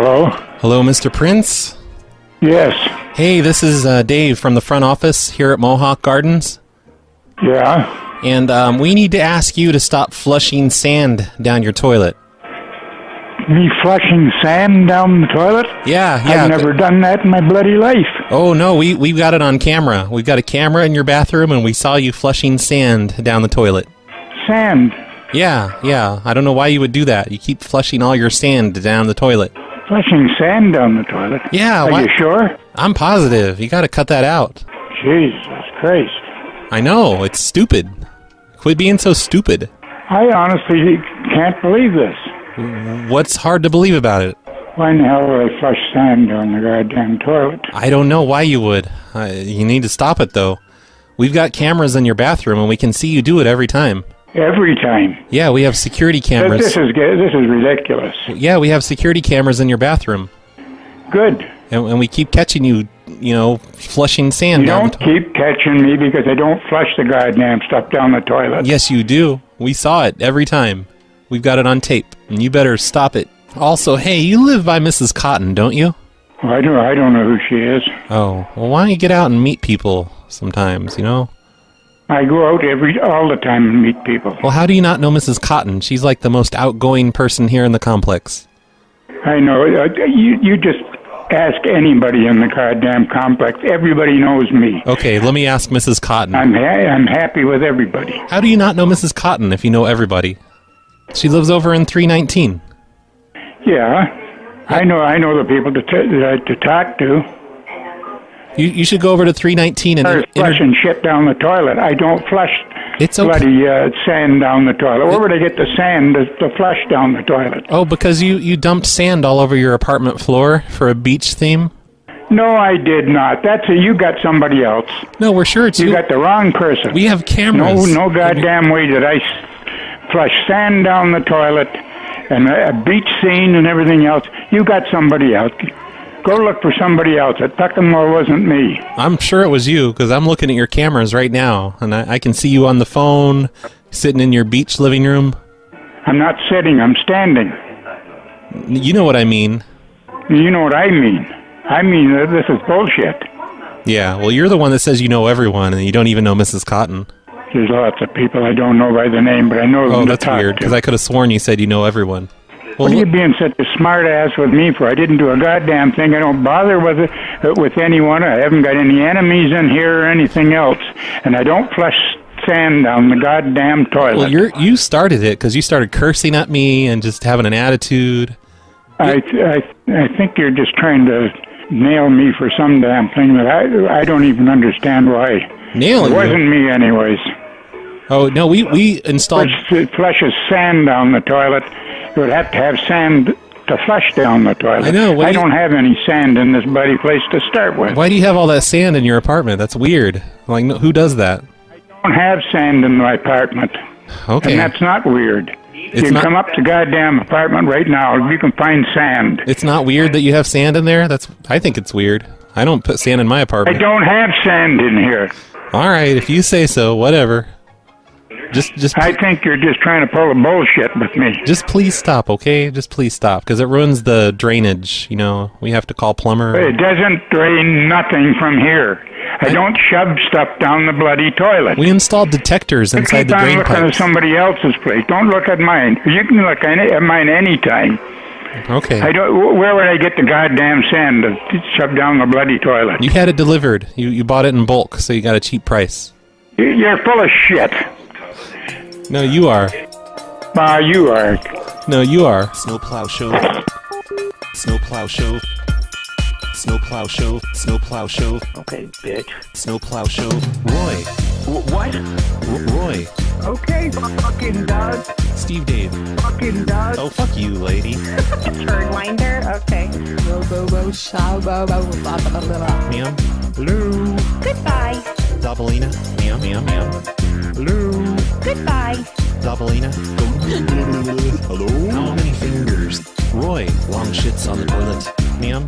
Hello? Hello, Mr. Prince? Yes. Hey, this is Dave from the front office here at Mohawk Gardens. Yeah? And we need to ask you to stop flushing sand down your toilet. Me flushing sand down the toilet? Yeah. I've never done that in my bloody life. Oh, no, we've got it on camera. We've got a camera in your bathroom, and we saw you flushing sand down the toilet. Sand? Yeah. I don't know why you would do that. You keep flushing all your sand down the toilet. Flushing sand down the toilet? Yeah. Are you sure? I'm positive. You got to cut that out. Jesus Christ. I know. It's stupid. Quit being so stupid. I honestly can't believe this. What's hard to believe about it? Why in the hell would I flush sand down the goddamn toilet? I don't know why you would. You need to stop it, though. We've got cameras in your bathroom, and we can see you do it every time. Every time? Yeah, we have security cameras. This is ridiculous. Yeah, we have security cameras in your bathroom. Good. And we keep catching you, flushing sand down the toilet. You don't keep catching me because I don't flush the goddamn stuff down the toilet. Yes, you do. We saw it every time. We've got it on tape, and you better stop it. Also, hey, you live by Mrs. Cotton, don't you? Well, I don't know who she is. Oh, well, why don't you get out and meet people sometimes, I go out all the time and meet people. Well, how do you not know Mrs. Cotton? She's like the most outgoing person here in the complex. I know. You just ask anybody in the goddamn complex. Everybody knows me. Okay, let me ask Mrs. Cotton. I'm happy with everybody. How do you not know Mrs. Cotton if you know everybody? She lives over in 319. Yeah, I know the people to talk to. You should go over to 319 and... flushing shit down the toilet. I don't flush bloody sand down the toilet. Where would I get the sand to flush down the toilet? Oh, because you dumped sand all over your apartment floor for a beach theme? No, I did not. You got somebody else. No, we're sure it's you. You got the wrong person. We have cameras. No goddamn way did I flush sand down the toilet and a beach scene and everything else. You got somebody else. Go look for somebody else. It fucking well wasn't me. I'm sure it was you, because I'm looking at your cameras right now, and I can see you on the phone, sitting in your beach living room. I'm not sitting, I'm standing. You know what I mean. You know what I mean. I mean, this is bullshit. Yeah, well, you're the one that says you know everyone, and you don't even know Mrs. Cotton. There's lots of people I don't know by the name, but I know them. Oh, that's weird, because I could have sworn you said you know everyone. Well, what are you being such a smart ass with me for? I didn't do a goddamn thing. I don't bother with anyone. I haven't got any enemies in here or anything else. And I don't flush sand down the goddamn toilet. Well, you started it because you started cursing at me and just having an attitude. I think you're just trying to nail me for some damn thing that I don't even understand why. Nailing you? It wasn't me anyways. Oh, no, we installed... Which flushes sand down the toilet. You would have to have sand to flush down the toilet. I know. I don't have any sand in this bloody place to start with. Why do you have all that sand in your apartment? That's weird. Like, who does that? I don't have sand in my apartment. Okay. And that's not weird. You can come up to goddamn apartment right now. You can find sand. It's not weird that you have sand in there? I think it's weird. I don't put sand in my apartment. I don't have sand in here. All right, if you say so, whatever. I think you're just trying to pull a bullshit with me. Just please stop, okay? Just please stop, because it ruins the drainage. We have to call plumber. It doesn't drain nothing from here. I don't shove stuff down the bloody toilet. We installed detectors inside the drain pipes. Keep on looking at somebody else's place. Don't look at mine. You can look at mine anytime. Okay. Where would I get the goddamn sand to shove down the bloody toilet? You had it delivered. You bought it in bulk, so you got a cheap price. You're full of shit. No, you are. You are. No, you are. Snowplow show. Snowplow show. Snowplow show. Snowplow show. Okay, bitch. Snowplow show. Roy. What? Roy. Okay, fucking Doug. Steve Dave. Fucking Doug. Oh, fuck you, lady. Turnwinder? Okay. Bobo, shabobo, Ma'am. Blue. Goodbye. Doubleina. Ma'am. Blue. Goodbye. Doubleina. Hello? How many fingers? Roy. Long shits on the toilet. Ma'am.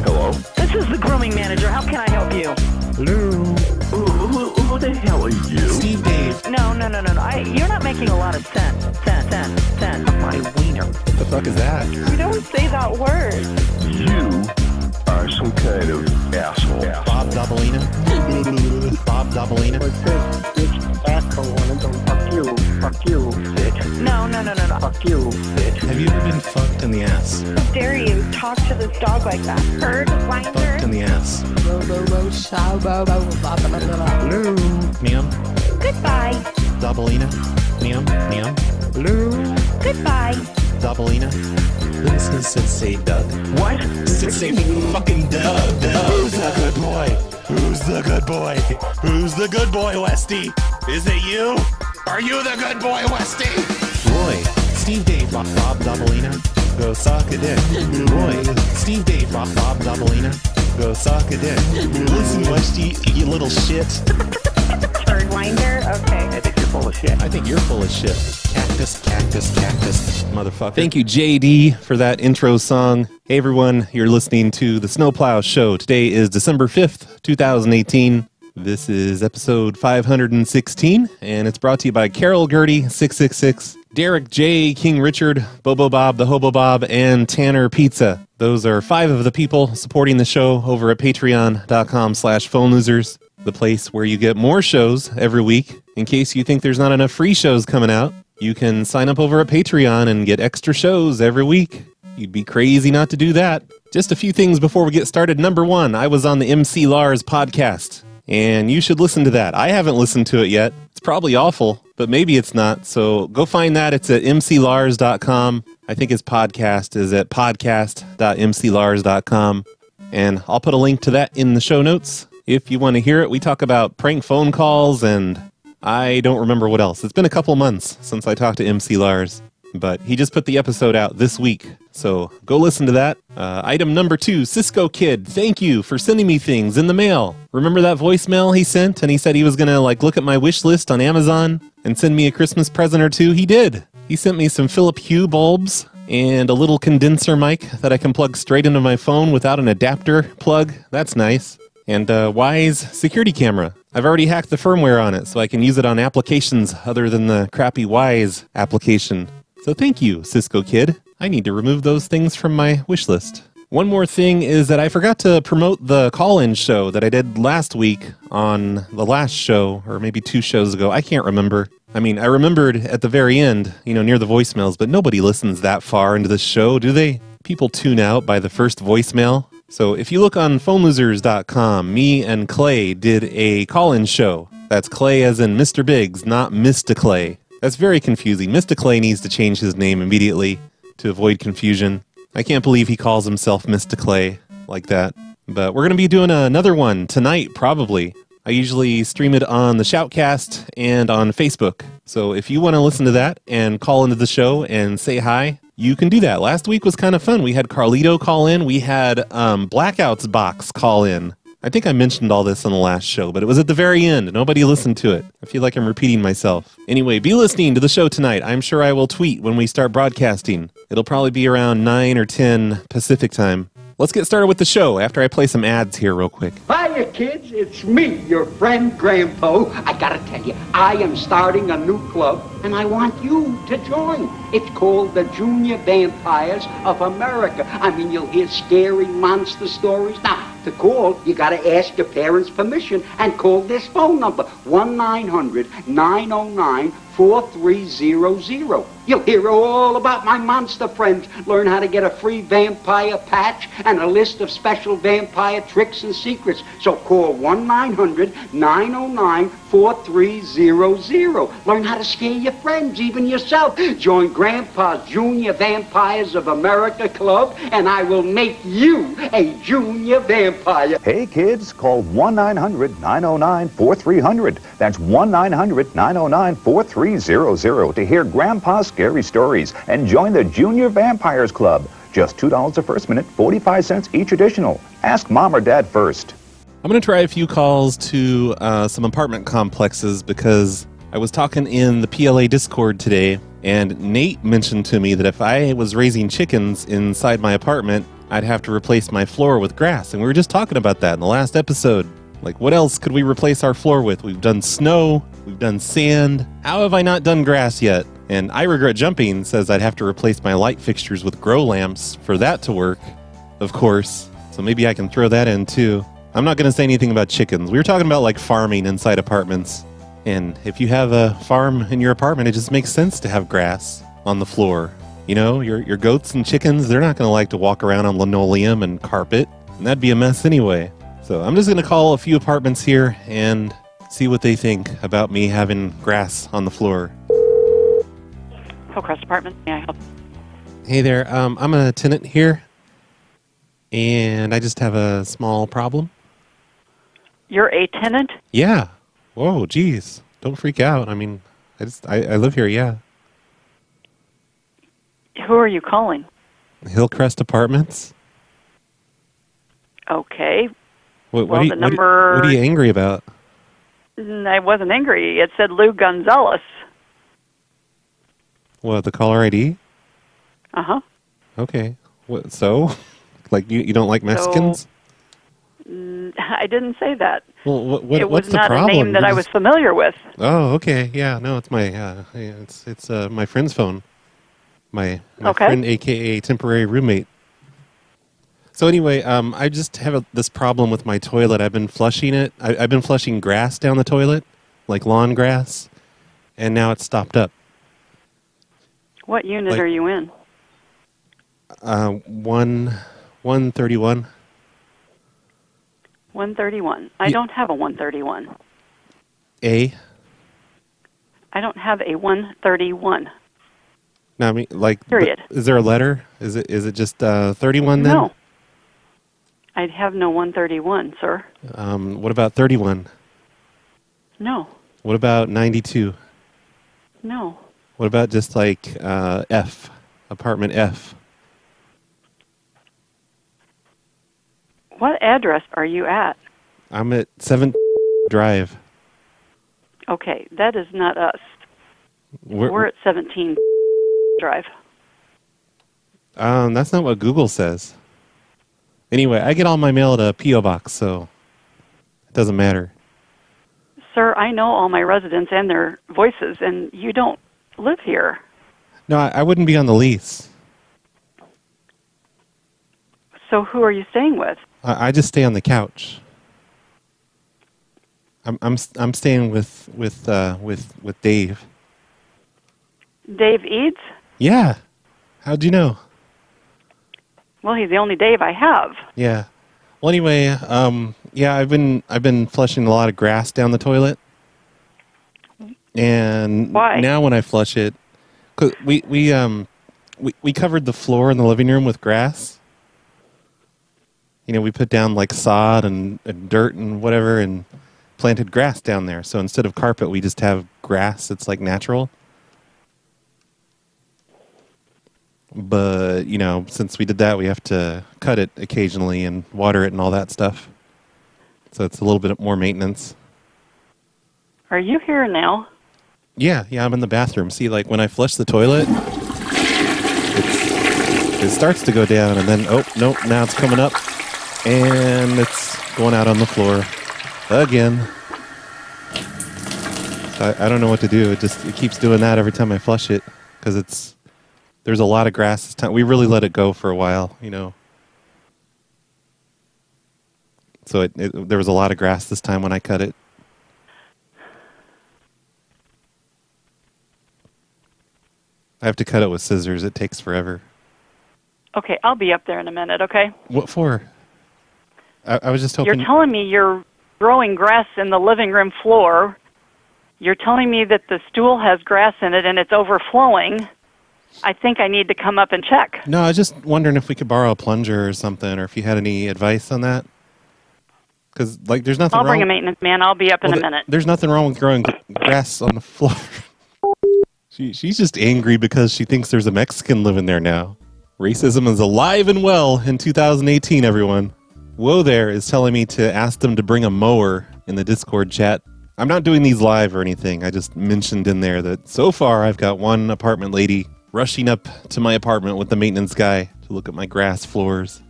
Hello? This is the grooming manager. How can I help you? Blue. Who the hell are you? Steve Dave. No. You're not making a lot of sense. My wiener. What the fuck is that? You don't say that word. You are some kind of asshole. Bob Dobalina? Bob Dobalina? Fuck you, bitch. No. Fuck you, bitch. Have you ever been fucked in the ass? How dare you talk to this dog like that? Bird Fucked in winder. the ass. Bobo HoboBob. Hello. Meow. Goodbye. Dobalina? Meow. Meow. Hello. Goodbye. Dobalina? This is Sensei Doug. What? Sensei fucking Doug. Who's the good boy? Who's the good boy? Who's the good boy, Westy? Is it you? Are you the good boy, Westy? Roy, Steve Dave, Bob Dobalina, go suck a dick. Roy, Steve Dave, Bob Dobalina, go suck a dick. Listen, Westy, you little shit. Bird winder. Okay. I think you're full of shit. I think you're full of shit. Cactus, motherfucker. Thank you, Jay Dee, for that intro song. Hey, everyone, you're listening to the Snowplow Show. Today is December 5th, 2018. This is episode 516, and it's brought to you by Carol Gertie, 666, Derek J, King Richard, BoboBob the HoboBob, and Tanner Pizza. Those are 5 of the people supporting the show over at patreon.com/phone losers, the place where you get more shows every week. In case you think there's not enough free shows coming out, you can sign up over at Patreon and get extra shows every week. You'd be crazy not to do that. Just a few things before we get started. Number 1, I was on the MC Lars podcast, and you should listen to that. I haven't listened to it yet. It's probably awful, but maybe it's not. So go find that. It's at mclars.com. I think his podcast is at podcast.mclars.com. And I'll put a link to that in the show notes. If you want to hear it, we talk about prank phone calls, and I don't remember what else. It's been a couple months since I talked to MC Lars, but he just put the episode out this week. So go listen to that. Item number 2, Cisco Kid. Thank you for sending me things in the mail. Remember that voicemail he sent? And he said he was going to look at my wish list on Amazon and send me a Christmas present or two. He did. He sent me some Philip Hue bulbs and a little condenser mic that I can plug straight into my phone without an adapter plug. That's nice. And Wise security camera. I've already hacked the firmware on it, so I can use it on applications other than the crappy Wise application. So thank you, Cisco Kid. I need to remove those things from my wish list. One more thing is that I forgot to promote the call-in show that I did last week on the last show, or maybe 2 shows ago. I can't remember. I mean, I remembered at the very end, near the voicemails, but nobody listens that far into this show, do they? People tune out by the first voicemail. So if you look on phonelosers.com, me and Clay did a call-in show. That's Clay as in Mr. Biggs, not Mr. Clay. That's very confusing. Mr. Clay needs to change his name immediately to avoid confusion. I can't believe he calls himself Mr. Clay like that. But we're going to be doing another one tonight, probably. I usually stream it on the Shoutcast and on Facebook. So if you want to listen to that and call into the show and say hi, you can do that. Last week was kind of fun. We had Carlito call in. We had Blackouts Box call in. I think I mentioned all this on the last show, but it was at the very end. Nobody listened to it. I feel like I'm repeating myself. Anyway, be listening to the show tonight. I'm sure I will tweet when we start broadcasting. It'll probably be around 9 or 10 Pacific time. Let's get started with the show after I play some ads here real quick. Hiya, kids. It's me, your friend Grandpa. I gotta tell you, I am starting a new club, and I want you to join. It's called the Junior Vampires of America. I mean, you'll hear scary monster stories. Now, to call, you gotta ask your parents' permission and call this phone number, 1-900-909-4300. You'll hear all about my monster friends, learn how to get a free vampire patch, and a list of special vampire tricks and secrets. So call 1-900-909-4300. Learn how to scare your friends, even yourself. Join Grandpa's Junior Vampires of America Club, and I will make you a junior vampire. Hey kids, call 1-900-909-4300. That's 1-900-909-4300 to hear Grandpa's scary stories and join the Junior Vampires Club. Just $2 the first minute, 45 cents each additional. Ask Mom or Dad first. I'm going to try a few calls to some apartment complexes because I was talking in the PLA Discord today, and Nate mentioned to me that if I was raising chickens inside my apartment, I'd have to replace my floor with grass. And we were just talking about that in the last episode. Like, what else could we replace our floor with? We've done snow, We've done sand. How have I not done grass yet? And I Regret Jumping says I'd have to replace my light fixtures with grow lamps for that to work, of course. So maybe I can throw that in too. I'm not going to say anything about chickens. We were talking about like farming inside apartments. And if you have a farm in your apartment, it just makes sense to have grass on the floor. You know, your goats and chickens, they're not going to like to walk around on linoleum and carpet. And that'd be a mess anyway. So I'm just going to call a few apartments here and see what they think about me having grass on the floor. Hillcrest Apartments, may I help? Hey there, I'm a tenant here, and I just have a small problem. You're a tenant? Yeah. Whoa, geez. Don't freak out. I mean, I live here, yeah. Who are you calling? Hillcrest Apartments. Okay. What Well, are the number... what are you angry about? I wasn't angry. It said Lou Gonzalez. What, the caller ID? Uh-huh. Okay. What, so? Like, you don't like Mexicans? I didn't say that. Well, It what's was the not problem? a name that I was familiar with. Oh, okay. Yeah, no, it's my it's my friend's phone. My Okay. friend, aka temporary roommate. So anyway, I just have this problem with my toilet. I've been flushing it. I've been flushing grass down the toilet, like lawn grass, and now it's stopped up. What unit are you in? 131. 131. I don't have a 131. A. I don't have a 131. No, I mean, like, Period. Is there a letter? Is it just 31 then? No. I have no 131, sir. What about 31? No. What about 92? No. What about just like F, apartment F? What address are you at? I'm at 7th Drive. Okay, that is not us. We're at 17 Drive. That's not what Google says. Anyway, I get all my mail at a P.O. box, so it doesn't matter. Sir, I know all my residents and their voices, and you don't live here. No, I wouldn't be on the lease. So who are you staying with? I just stay on the couch. I'm staying with Dave. Dave Eads? Yeah. How'd you know? Well, he's the only Dave I have. Yeah. Well, anyway, yeah, I've been flushing a lot of grass down the toilet, and why? Now when I flush it, 'cause we covered the floor in the living room with grass. You know, we put down like sod and dirt and whatever, and planted grass down there. So instead of carpet, we just have grass. It's like natural. But, you know, since we did that, we have to cut it occasionally and water it and all that stuff. So it's a little bit more maintenance. Are you here now? Yeah, I'm in the bathroom. See, like when I flush the toilet, it starts to go down and then, oh, nope, now it's coming up and it's going out on the floor again. So I don't know what to do. It keeps doing that every time I flush it because there's a lot of grass this time. We really let it go for a while, you know. So there was a lot of grass this time when I cut it. I have to cut it with scissors. It takes forever. Okay, I'll be up there in a minute, okay? What for? I was just hoping... You're telling me you're growing grass in the living room floor. You're telling me that the stool has grass in it and it's overflowing. I think I need to come up and check. No, I was just wondering if we could borrow a plunger or something, or if you had any advice on that. Because, like, there's nothing wrong... I'll bring a maintenance man. I'll be up in a minute. There's nothing wrong with growing grass on the floor. She's just angry because she thinks there's a Mexican living there now. Racism is alive and well in 2018, everyone. Whoa there is telling me to ask them to bring a mower in the Discord chat. I'm not doing these live or anything. I just mentioned in there that so far I've got one apartment lady rushing up to my apartment with the maintenance guy to look at my grass floors.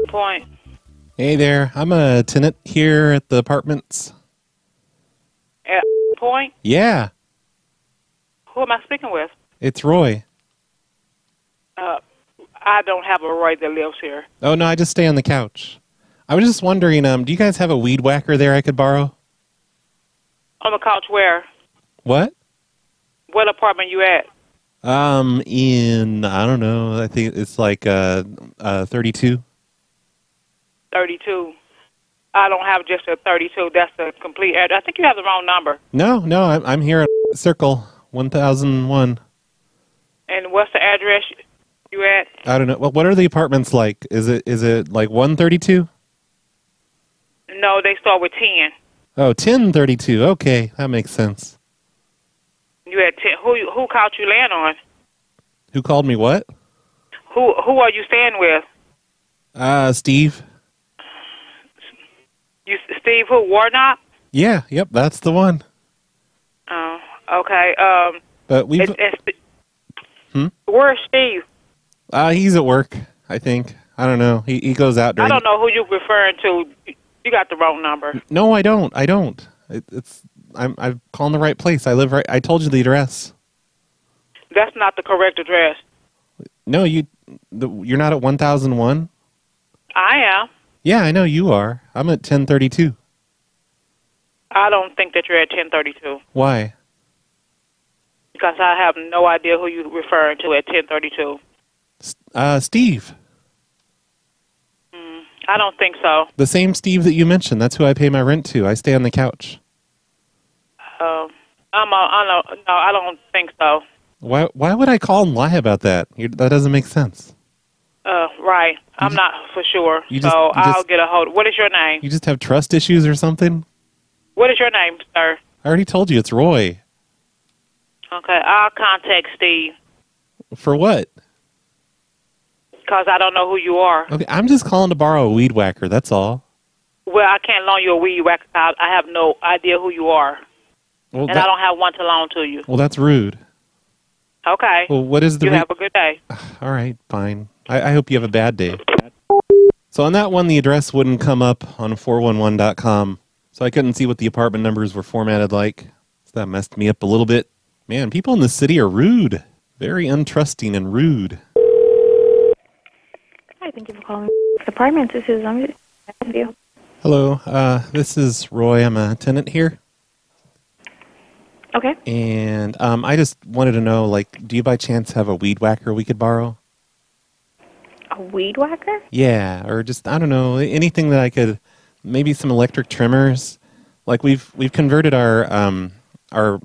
Point. Hey there, I'm a tenant here at the apartments. Point? Yeah, Who am I speaking with? it's Roy. I don't have a Roy that lives here. Oh, no, I just stay on the couch. I was just wondering, do you guys have a weed whacker there I could borrow? On the couch where? What? What apartment you at? I don't know, I think it's like 32. 32. I don't have just a 32. That's the complete address. I think you have the wrong number. No, I'm here at Circle 1001. And what's the address you at? I don't know. Well, what are the apartments like? Is it like 132? No, they start with 10. Oh, 1032. Okay, that makes sense. You at 10. Who couch you laying on? Who called me what? Who are you staying with? Steve. Steve who? Warnock? Yeah, yep, that's the one. Oh, okay. But we've... Where's Steve? He's at work, I think. I don't know. He goes out during... I don't know who you're referring to. You got the wrong number. No, I don't. I'm calling the right place. I live right... I told you the address. That's not the correct address. No, you're not at 1001? I am. Yeah, I know you are. I'm at 1032. I don't think that you're at 1032. Why? Because I have no idea who you're referring to at 1032. Steve. I don't think so. The same Steve that you mentioned. That's who I pay my rent to. I stay on the couch. No, I don't think so. Why would I call and lie about that? That doesn't make sense. Right. I'm not for sure. I'll get a hold. What is your name? You just have trust issues or something? What is your name, sir? I already told you. It's Roy. Okay, I'll contact Steve. For what? Because I don't know who you are. Okay, I'm just calling to borrow a weed whacker. That's all. Well, I can't loan you a weed whacker. I have no idea who you are. Well, and I don't have one to loan to you. Well, that's rude. Okay. Well, what is the... You have a good day. All right, fine. I hope you have a bad day. So on that one, the address wouldn't come up on 411.com, so I couldn't see what the apartment numbers were formatted like. So that messed me up a little bit. Man, people in the city are rude. Very untrusting and rude. Hi, thank you for calling apartments. This is you. Hello, this is Roy. I'm a tenant here. Okay. And I just wanted to know, do you by chance have a weed whacker we could borrow? A weed whacker? Yeah, or just, I don't know, anything that I could, maybe some electric trimmers. We've converted our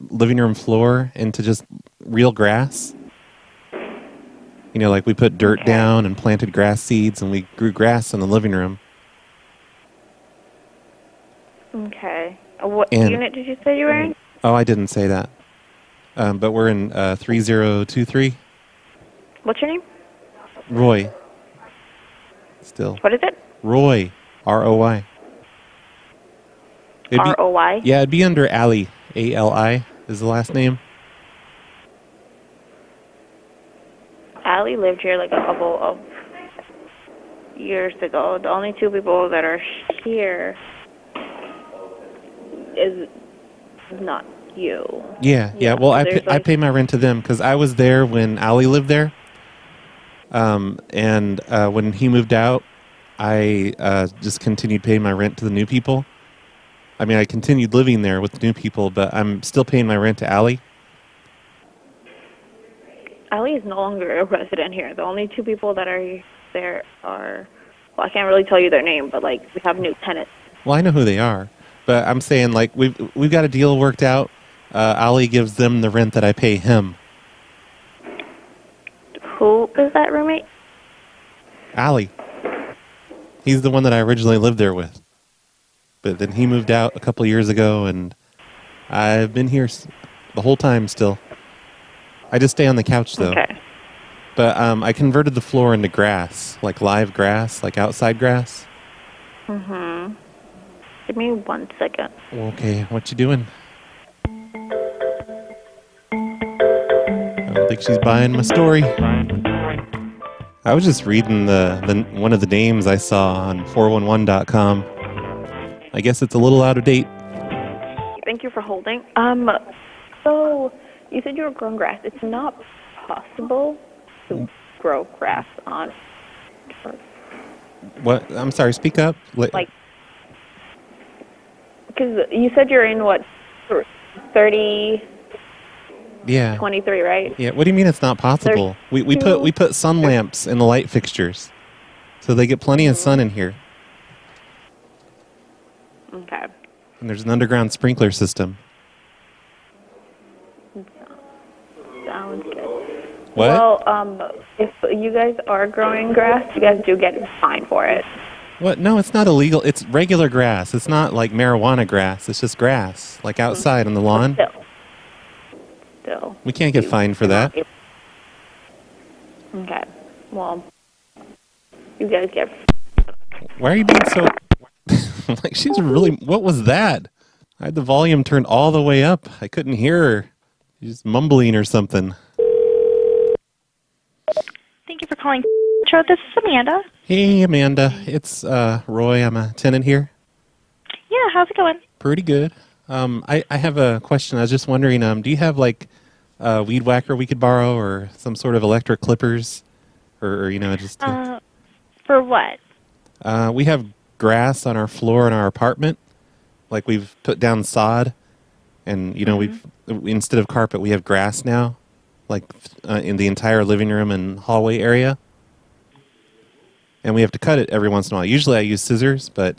living room floor into just real grass. You know, we put dirt down and planted grass seeds, and we grew grass in the living room. Okay. What unit did you say you were in? Oh, I didn't say that. But we're in 3023. What's your name? Roy. Still. What is it? Roy. R-O-Y. R-O-Y? Yeah, it'd be under Ali. A-L-I is the last name. Allie lived here a couple of years ago. The only two people that are here is not you. Yeah. Well, I pay my rent to them because I was there when Ali lived there. And when he moved out, I just continued paying my rent to the new people. I mean, I continued living there with the new people, but I'm still paying my rent to Ali. Ali is no longer a resident here. The only two people that are there are, well, I can't really tell you their name, but we have new tenants. Well, I know who they are, but I'm saying we've got a deal worked out. Ali gives them the rent that I pay him. Who is that roommate? Ali. He's the one that I originally lived there with. But then he moved out a couple years ago, and I've been here the whole time still. I just stay on the couch, though. Okay. But I converted the floor into grass, live grass, outside grass. Mm-hmm. Give me 1 second. Okay, what you doing? I don't think she's buying my story. I was just reading the one of the names I saw on 411.com. I guess it's a little out of date. Thank Thank you for holding. So you said you were growing grass. It's not possible to grow grass on. What? I'm sorry. Speak up. Like, because you said you're in what, 30. Yeah. 23, right? Yeah. What do you mean it's not possible? We put sun lamps in the light fixtures, so they get plenty of sun in here. Okay. And there's an underground sprinkler system. Sounds good. What? Well, if you guys are growing grass, you guys do get fined for it. What? No, it's not illegal. It's regular grass. It's not like marijuana grass. It's just grass, like outside on the lawn. Still. We can't get fined for that. Okay. Well, you guys get. Why are you being so... like, she's really... What was that? I had the volume turned all the way up. I couldn't hear her. She's mumbling or something. Thank you for calling. This is Amanda. Hey, Amanda. It's Roy. I'm a tenant here. Yeah, how's it going? Pretty good. I have a question. I was just wondering, do you have, like, a weed whacker we could borrow or some sort of electric clippers? Or you know, just... For what? We have grass on our floor in our apartment. Like, we've put down sod. And, you know, we've instead of carpet, we have grass now. Like, in the entire living room and hallway area. And we have to cut it every once in a while. Usually I use scissors, but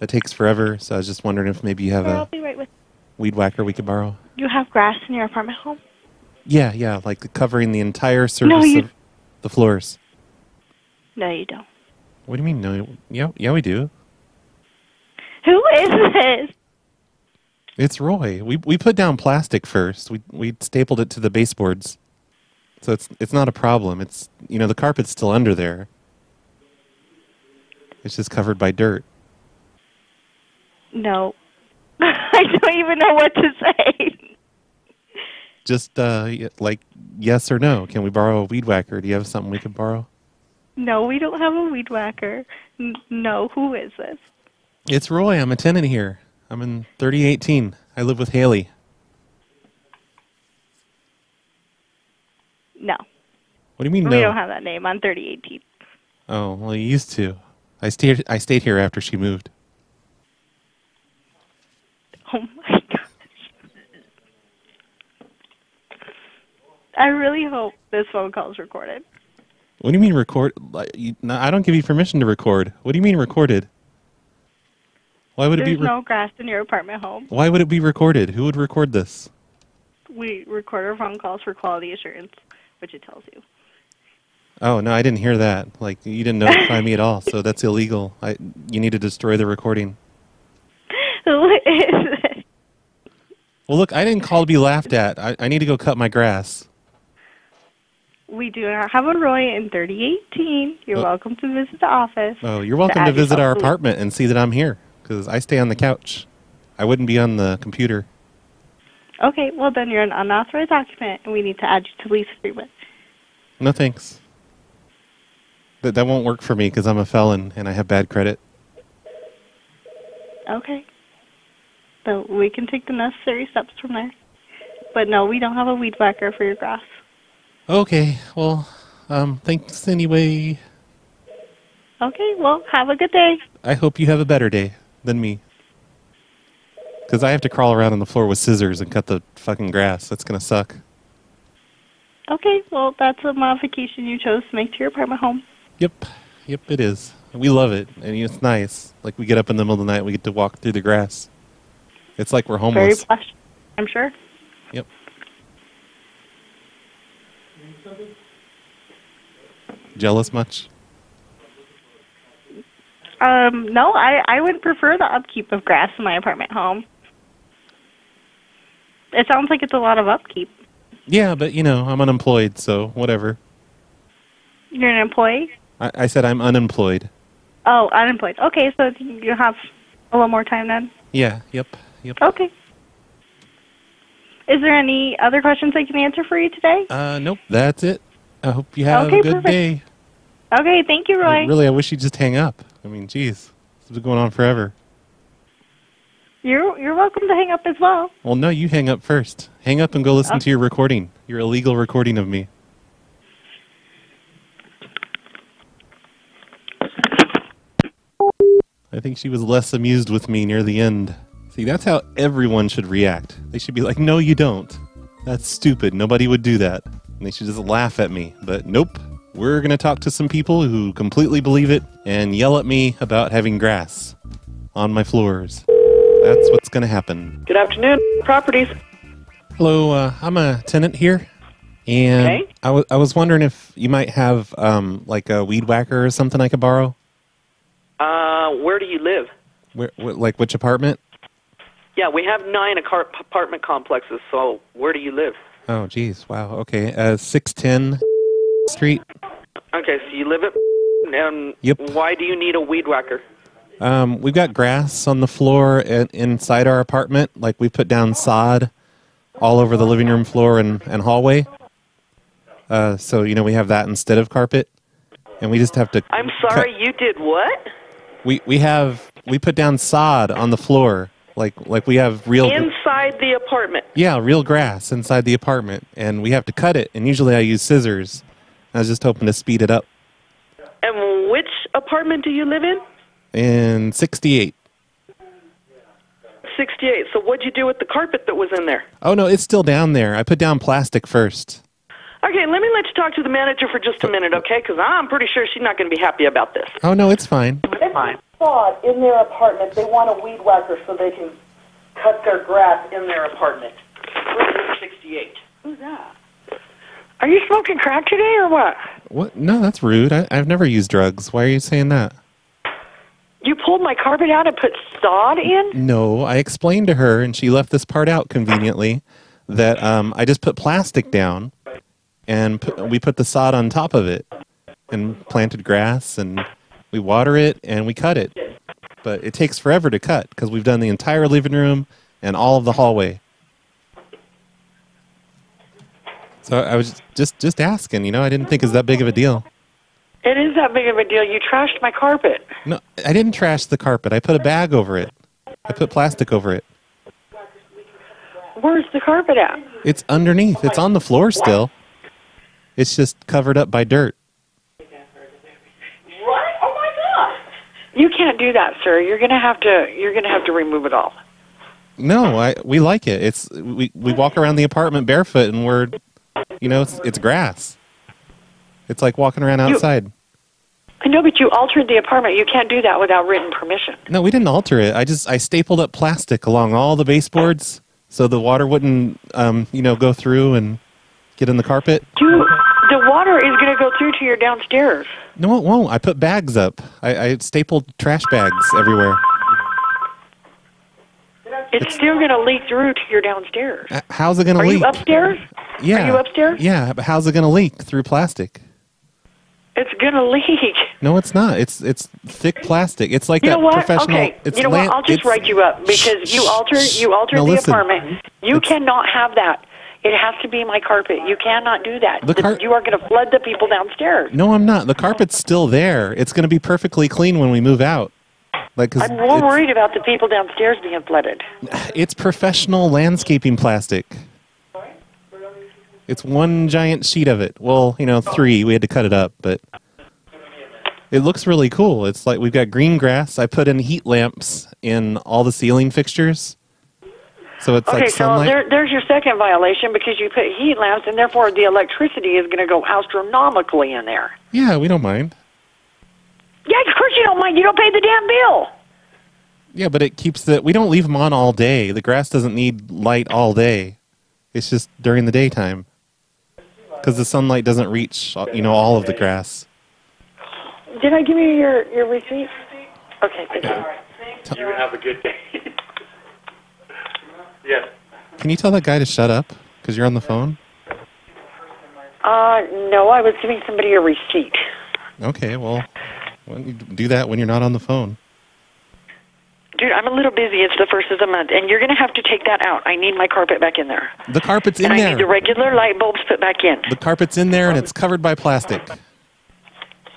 it takes forever. So I was just wondering if maybe you have I'll be right with weed whacker we could borrow. you. Have grass in your apartment home? Yeah, like covering the entire surface of the floors. No, you don't. What do you mean, no? Yeah, we do. Who is this? It's Roy. We put down plastic first. We stapled it to the baseboards. So it's not a problem. It's, you know, the carpet's still under there. It's just covered by dirt. No. I don't even know what to say. Just, like, yes or no. Can we borrow a weed whacker? Do you have something we could borrow? No, we don't have a weed whacker. No, who is this? It's Roy. I'm a tenant here. I'm in 3018. I live with Haley. No. What do you mean, We no? don't have that name on 3018. Oh, well, you used to. I stayed here after she moved. Oh my gosh. I really hope this phone call is recorded. What do you mean record? I don't give you permission to record. What do you mean recorded? Why would it be? There's no grass in your apartment home. Why would it be recorded? Who would record this? We record our phone calls for quality assurance, which it tells you. Oh, no, I didn't hear that. Like, you didn't notify me at all, so that's illegal. You need to destroy the recording. Who is it? Well, look, I didn't call to be laughed at. I need to go cut my grass. We do not have a Roy in 3018. You're welcome to visit the office. Oh, you're welcome to visit our apartment and see that I'm here, because I stay on the couch. I wouldn't be on the computer. Okay, well then you're an unauthorized occupant, and we need to add you to lease agreement. No, thanks. That won't work for me because I'm a felon and I have bad credit. Okay. So we can take the necessary steps from there. But no, we don't have a weed whacker for your grass. Okay, well, thanks anyway. Okay, well, have a good day. I hope you have a better day than me. Because I have to crawl around on the floor with scissors and cut the fucking grass. That's going to suck. Okay, well, that's a modification you chose to make to your apartment home. Yep, it is. We love it, and it's nice. Like, we get up in the middle of the night, we get to walk through the grass. It's like we're homeless. Very plush, I'm sure. Yep. Jealous much? No, I would prefer the upkeep of grass in my apartment home. It sounds like it's a lot of upkeep. Yeah, but, you know, I'm unemployed, so whatever. You're an employee? I said I'm unemployed. Oh, unemployed. Okay, so you have a little more time then? Yeah, yep. Okay. Is there any other questions I can answer for you today? Nope, that's it. I hope you have a good day. Okay, thank you, Roy. Really, I wish you'd just hang up. I mean, geez, this has been going on forever. You're welcome to hang up as well. Well, no, you hang up first. Hang up and go listen to your recording. Your illegal recording of me. I think she was less amused with me near the end. See, that's how everyone should react. They should be like, no, you don't. That's stupid. Nobody would do that. And they should just laugh at me. But nope. We're going to talk to some people who completely believe it and yell at me about having grass on my floors. That's what's going to happen. Good afternoon, properties. Hello, I'm a tenant here. And I was wondering if you might have like a weed whacker or something I could borrow. Where do you live? Like which apartment? Yeah, we have 9 apartment complexes, so where do you live? Oh, geez. Wow. Okay. 610 Street. Okay, so you live at... Yep. Why do you need a weed whacker? We've got grass on the floor inside our apartment. Like, we put down sod all over the living room floor and hallway. So, we have that instead of carpet. And we just have to... I'm sorry, you did what? We put down sod on the floor. Like we have real... Inside the apartment? Yeah, real grass inside the apartment. And we have to cut it. And usually I use scissors. I was just hoping to speed it up. And which apartment do you live in? In 68. 68. So what'd you do with the carpet that was in there? Oh, no, it's still down there. I put down plastic first. Okay, let me let you talk to the manager for just a minute, okay? Because I'm pretty sure she's not going to be happy about this. Oh, no, it's fine. It's fine. In their apartment, they want a weed whacker so they can cut their grass in their apartment. We're 68. Who's that? Are you smoking crack today or what? What? No, that's rude. I've never used drugs. Why are you saying that? You pulled my carpet out and put sod in? No, I explained to her, and she left this part out conveniently, that I just put plastic down, and we put the sod on top of it, and planted grass, and we water it, and we cut it. But it takes forever to cut, because we've done the entire living room and all of the hallway. So I was just asking, I didn't think it was that big of a deal. It is that big of a deal. You trashed my carpet. No, I didn't trash the carpet. I put a bag over it. I put plastic over it. Where's the carpet at? It's underneath. It's on the floor still. It's just covered up by dirt. What? Oh my God! You can't do that, sir. You're gonna have to remove it all. No, we like it. It's we walk around the apartment barefoot, and we're, it's grass. It's like walking around outside. I know, but you altered the apartment. You can't do that without written permission. No, we didn't alter it. I stapled up plastic along all the baseboards so the water wouldn't, go through and get in the carpet. The water is going to go through to your downstairs. No, it won't. I put bags up. I stapled trash bags everywhere. It's still going to leak through to your downstairs. How's it going to leak? Are you upstairs? Yeah. Are you upstairs? Yeah, but how's it going to leak through plastic? It's going to leak. No, it's not. It's thick plastic. It's like professional. Okay. I'll just write you up because you altered the apartment. You cannot have that. It has to be my carpet. You cannot do that. You are going to flood the people downstairs. No, I'm not. The carpet's still there. It's going to be perfectly clean when we move out. I'm more worried about the people downstairs being flooded. It's professional landscaping plastic. It's one giant sheet of it. Well, 3. We had to cut it up, but it looks really cool. It's like we've got green grass. I put in heat lamps in all the ceiling fixtures. So it's like sunlight. So there's your second violation because you put heat lamps, and therefore the electricity is going to go astronomically in there. Yeah, we don't mind. Yeah, of course you don't mind. You don't pay the damn bill. Yeah, but it keeps we don't leave them on all day. The grass doesn't need light all day. It's just during the daytime. Because the sunlight doesn't reach, all of the grass. Did I give you your receipt? Okay, thank you. You have a good day. Yes. Can you tell that guy to shut up? Because you're on the phone? No, I was giving somebody a receipt. Okay, well, you do that when you're not on the phone. Dude, I'm a little busy. It's the first of the month, and you're going to have to take that out. I need my carpet back in there. The carpet's in there. there. I need the regular light bulbs put back in. The carpet's in there, and it's covered by plastic.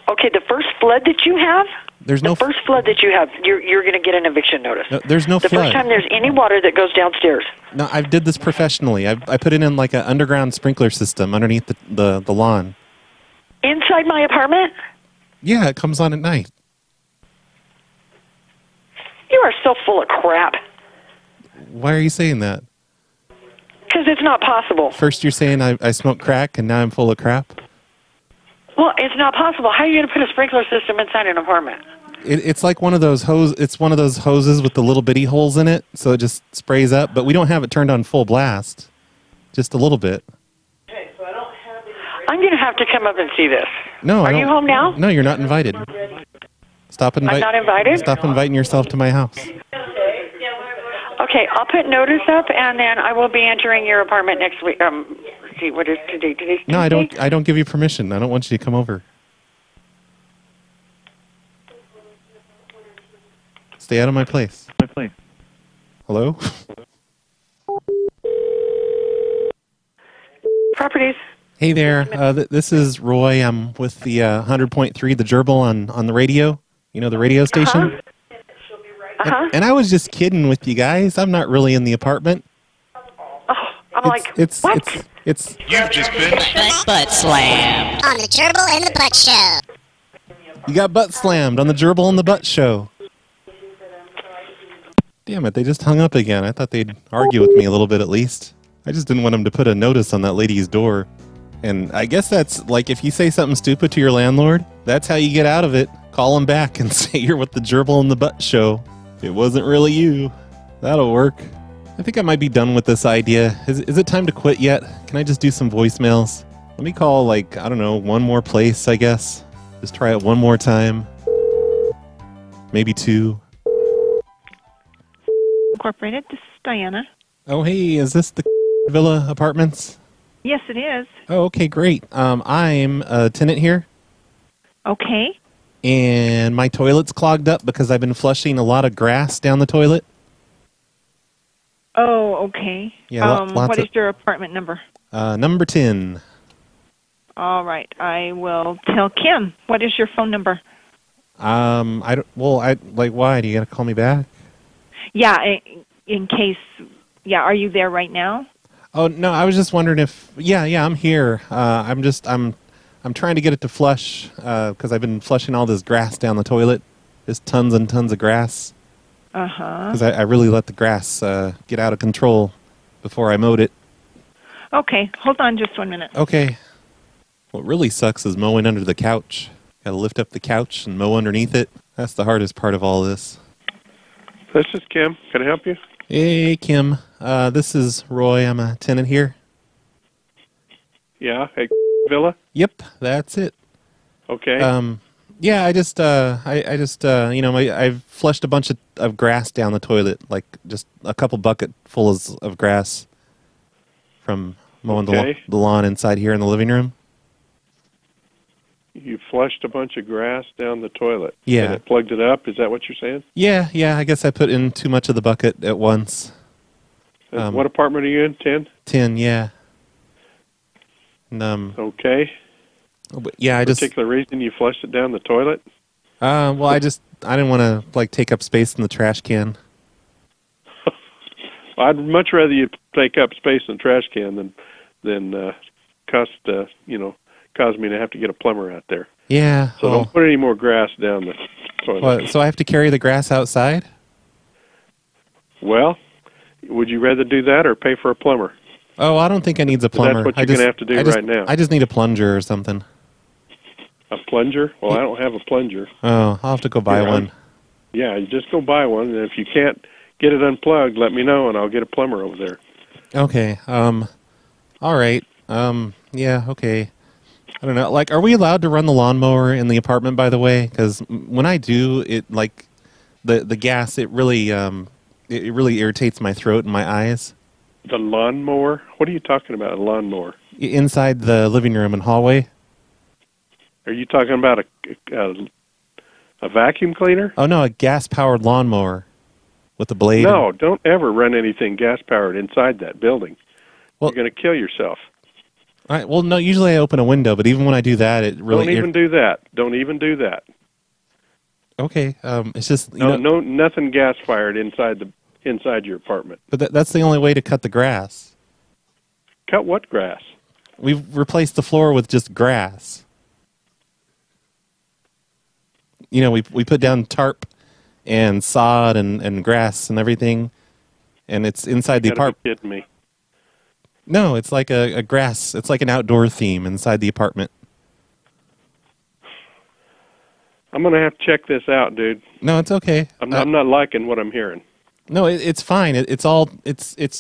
Okay, the first flood that you have? There's no first flood that you have, you're going to get an eviction notice. No, there's no the flood. first time there's any water that goes downstairs. No, I did this professionally. I put it in like an underground sprinkler system underneath the lawn. Inside my apartment? Yeah, it comes on at night. You are so full of crap. Why are you saying that? Because it's not possible. First you're saying I smoke crack, and now I'm full of crap? Well, it's not possible. How are you going to put a sprinkler system inside an apartment? It's like one of those It's one of those hoses with the little bitty holes in it, so it just sprays up. But we don't have it turned on full blast, just a little bit. I'm going to have to come up and see this. No, Are you home now? No, you're not invited. I'm not invited? Stop inviting yourself to my house. Okay, I'll put notice up, and then I will be entering your apartment next week. Let's see, what is today? Today's Tuesday? No, I don't give you permission. I don't want you to come over. Stay out of my place. Hello? Properties. Hey there. This is Roy. I'm with the 100.3, the gerbil on the radio. You know, the radio station? And I was just kidding with you guys. I'm not really in the apartment. Oh, what? It's You've just been butt slammed on the Gerbil and the Butt Show. You got butt slammed on the gerbil and the butt show. Damn it, they just hung up again. I thought they'd argue with me a little bit at least. I just didn't want them to put a notice on that lady's door. And I guess that's like if you say something stupid to your landlord, that's how you get out of it. Call him back and say you're with the gerbil and the butt show. It wasn't really you. That'll work. I think I might be done with this idea. Is it time to quit yet? Can I just do some voicemails? Let me call, like, I don't know, one more place, I guess. Just try it one more time. Maybe two. Incorporated, this is Diana. Oh, hey, is this the Villa Apartments? Yes, it is. Oh, okay, great. I'm a tenant here. Okay. And my toilet's clogged up because I've been flushing a lot of grass down the toilet. Oh, okay. Yeah, what is your apartment number? Number 10. All right, I will tell Kim. What is your phone number? Why do you gotta call me back? Yeah, in case, are you there right now? Oh, no, I was just wondering if, I'm here. I'm trying to get it to flush, because I've been flushing all this grass down the toilet. Just tons and tons of grass. Uh-huh. Because I really let the grass get out of control before I mowed it. Okay, hold on just 1 minute. Okay. What really sucks is mowing under the couch. Gotta lift up the couch and mow underneath it. That's the hardest part of all this. This is Kim. Can I help you? Hey, Kim. This is Roy. I'm a tenant here. Yeah, hey, Villa? Yep, that's it. Okay. Yeah, I've flushed a bunch of grass down the toilet, like just a couple bucketfuls of grass from mowing the lawn inside here in the living room. You flushed a bunch of grass down the toilet. Yeah. And it plugged it up? Is that what you're saying? Yeah, I guess I put in too much of the bucket at once. What apartment are you in? 10? 10, yeah. And, okay. Yeah, Particular reason you flushed it down the toilet? Well, I didn't want to like take up space in the trash can. Well, I'd much rather you take up space in the trash can than cause me to have to get a plumber out there. Yeah. So don't put any more grass down the toilet. What, so I have to carry the grass outside? Well, would you rather do that or pay for a plumber? Oh, I don't think I need a plumber. That's what you're going to have to do right now. I just need a plunger or something. A plunger? Well, I don't have a plunger. Oh, I'll have to go buy one. Yeah, you just go buy one, and if you can't get it unplugged, let me know, and I'll get a plumber over there. Okay. All right. Yeah, okay. I don't know. Like, are we allowed to run the lawnmower in the apartment, by the way? Because when I do, it, like, the gas, it really irritates my throat and my eyes. The lawnmower? What are you talking about, a lawnmower? Inside the living room and hallway. Are you talking about a vacuum cleaner? Oh, no, a gas-powered lawnmower with a blade. No, don't ever run anything gas-powered inside that building. Well, you're going to kill yourself. All right, well, no, usually I open a window, but even when I do that, it really... Don't even do that. Don't even do that. Okay, it's just nothing gas fired inside your apartment. But that's the only way to cut the grass. Cut what grass? We've replaced the floor with just grass. We put down tarp and sod and grass and everything, and it's inside the apartment. You gotta be kidding me. No, it's like a grass. It's like an outdoor theme inside the apartment. I'm gonna have to check this out, dude. No, it's okay. I'm not liking what I'm hearing. No, it's fine. It's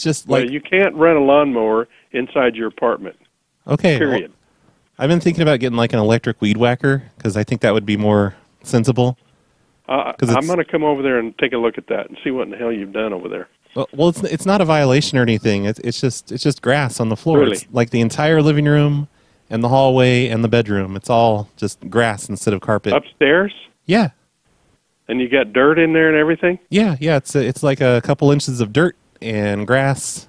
just like you can't rent a lawnmower inside your apartment. Okay. Period. Well, I've been thinking about getting like an electric weed whacker because I think that would be more sensible. I'm going to come over there and take a look at that and see what in the hell you've done over there. Well, it's not a violation or anything. It's just grass on the floor. Really? It's like the entire living room and the hallway and the bedroom. It's all just grass instead of carpet. Upstairs? Yeah. And you got dirt in there and everything? Yeah. It's like a couple inches of dirt and grass,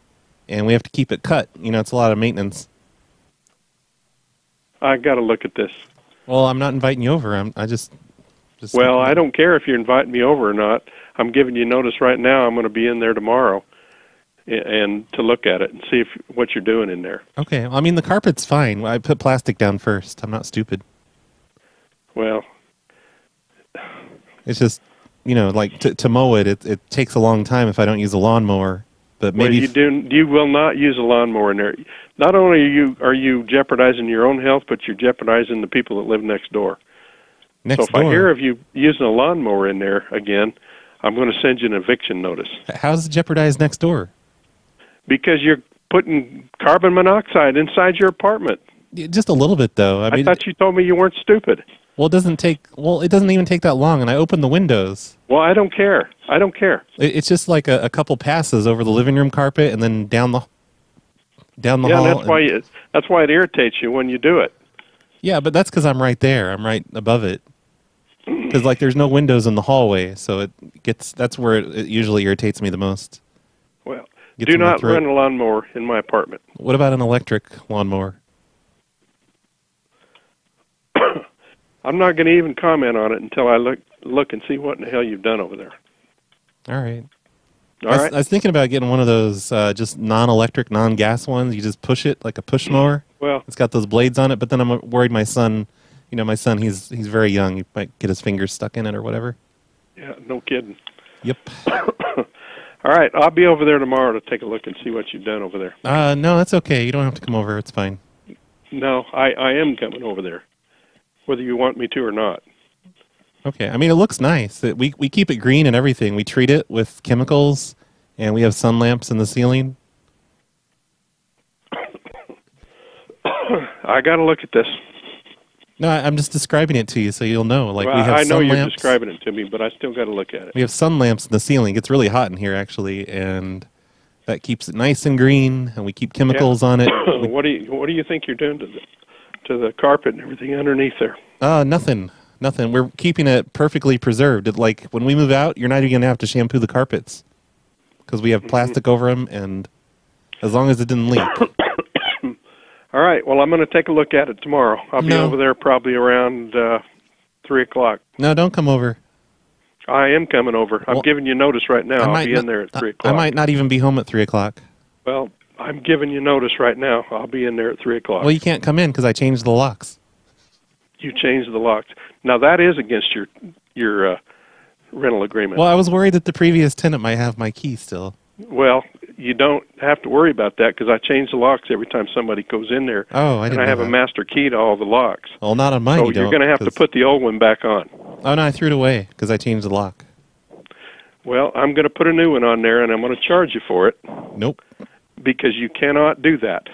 and we have to keep it cut. It's a lot of maintenance. I got to look at this. Well, I'm not inviting you over. I just. Well, I don't care if you're inviting me over or not. I'm giving you notice right now. I'm going to be in there tomorrow, and to look at it and see what you're doing in there. Okay. I mean, the carpet's fine. I put plastic down first. I'm not stupid. Well, it's just like to mow it. It takes a long time if I don't use a lawnmower. But maybe you will not use a lawnmower in there. Not only are you jeopardizing your own health, but you're jeopardizing the people that live next door. So if I hear of you using a lawnmower in there again, I'm going to send you an eviction notice. How's it jeopardized next door? Because you're putting carbon monoxide inside your apartment. Just a little bit, though. I thought you told me you weren't stupid. Well, it doesn't even take that long, and I opened the windows. Well, I don't care. It's just like a couple passes over the living room carpet and then down the hall. Yeah, that's why it irritates you when you do it. Yeah, but that's because I'm right there. I'm right above it. Because there's no windows in the hallway, so that's where it usually irritates me the most. Well, do not run a lawnmower in my apartment. What about an electric lawnmower? I'm not going to even comment on it until I look and see what in the hell you've done over there. All right. All right. I was thinking about getting one of those just non-electric, non-gas ones. You just push it like a push mower. Well, it's got those blades on it, but then I'm worried my son, he's very young. He might get his fingers stuck in it or whatever. Yeah, no kidding. Yep. All right, I'll be over there tomorrow to take a look and see what you've done over there. No, that's okay. You don't have to come over. It's fine. No, I am coming over there, whether you want me to or not. Okay. I mean, it looks nice. We keep it green and everything. We treat it with chemicals, and we have sun lamps in the ceiling. I got to look at this. No, I'm just describing it to you so you'll know. Well, we have I know sun you're lamps. describing it to me, but I still got to look at it. We have sun lamps in the ceiling. It gets really hot in here, actually, and that keeps it nice and green, and we keep chemicals on it. What do you think you're doing to the carpet and everything underneath there? Nothing. We're keeping it perfectly preserved. When we move out, you're not even going to have to shampoo the carpets because we have plastic over them, and as long as it didn't leak. All right. Well, I'm going to take a look at it tomorrow. I'll be over there probably around 3 o'clock. No, don't come over. I am coming over. I'm giving you notice right now. I'll be in there at 3 o'clock. I might not even be home at 3 o'clock. Well, I'm giving you notice right now. I'll be in there at 3 o'clock. Well, you can't come in because I changed the locks. You changed the locks. Now, that is against your rental agreement. Well, I was worried that the previous tenant might have my key still. Well, you don't have to worry about that because I change the locks every time somebody goes in there. Oh, I didn't know And I have a master key to all the locks. Well, not on mine, so you're going to have to put the old one back on. Oh, no, I threw it away because I changed the lock. Well, I'm going to put a new one on there, and I'm going to charge you for it. Nope. Because you cannot do that.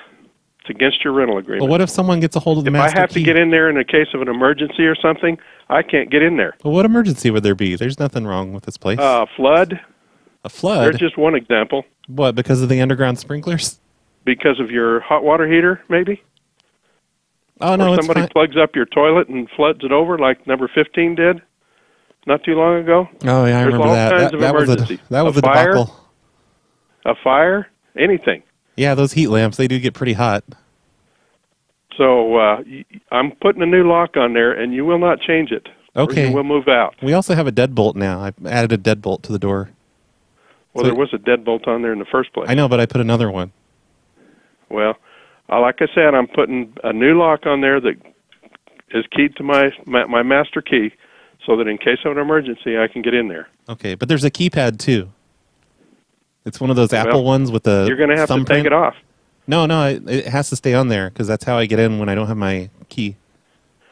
It's against your rental agreement. Well, what if someone gets a hold of the master key? If I have to get in there in a case of an emergency or something, I can't get in there. Well, what emergency would there be? There's nothing wrong with this place. Flood. A flood? There's just one example. What, because of the underground sprinklers? Because of your hot water heater, maybe? Oh, no, or it's somebody fine. plugs up your toilet and floods it over like number 15 did not too long ago. Oh, yeah, I remember that. There's all kinds of emergencies. That was a fire, debacle. A fire, anything. Yeah, those heat lamps, they do get pretty hot. So I'm putting a new lock on there, and you will not change it Okay. Or you will move out. We also have a deadbolt now. I've added a deadbolt to the door. Well, there was a deadbolt on there in the first place. I know, but I put another one. Well, like I said, I'm putting a new lock on there that is keyed to my master key, so that in case of an emergency, I can get in there. Okay, but there's a keypad too. It's one of those Apple ones with the You're going to have to take it off. No, it has to stay on there because that's how I get in when I don't have my key.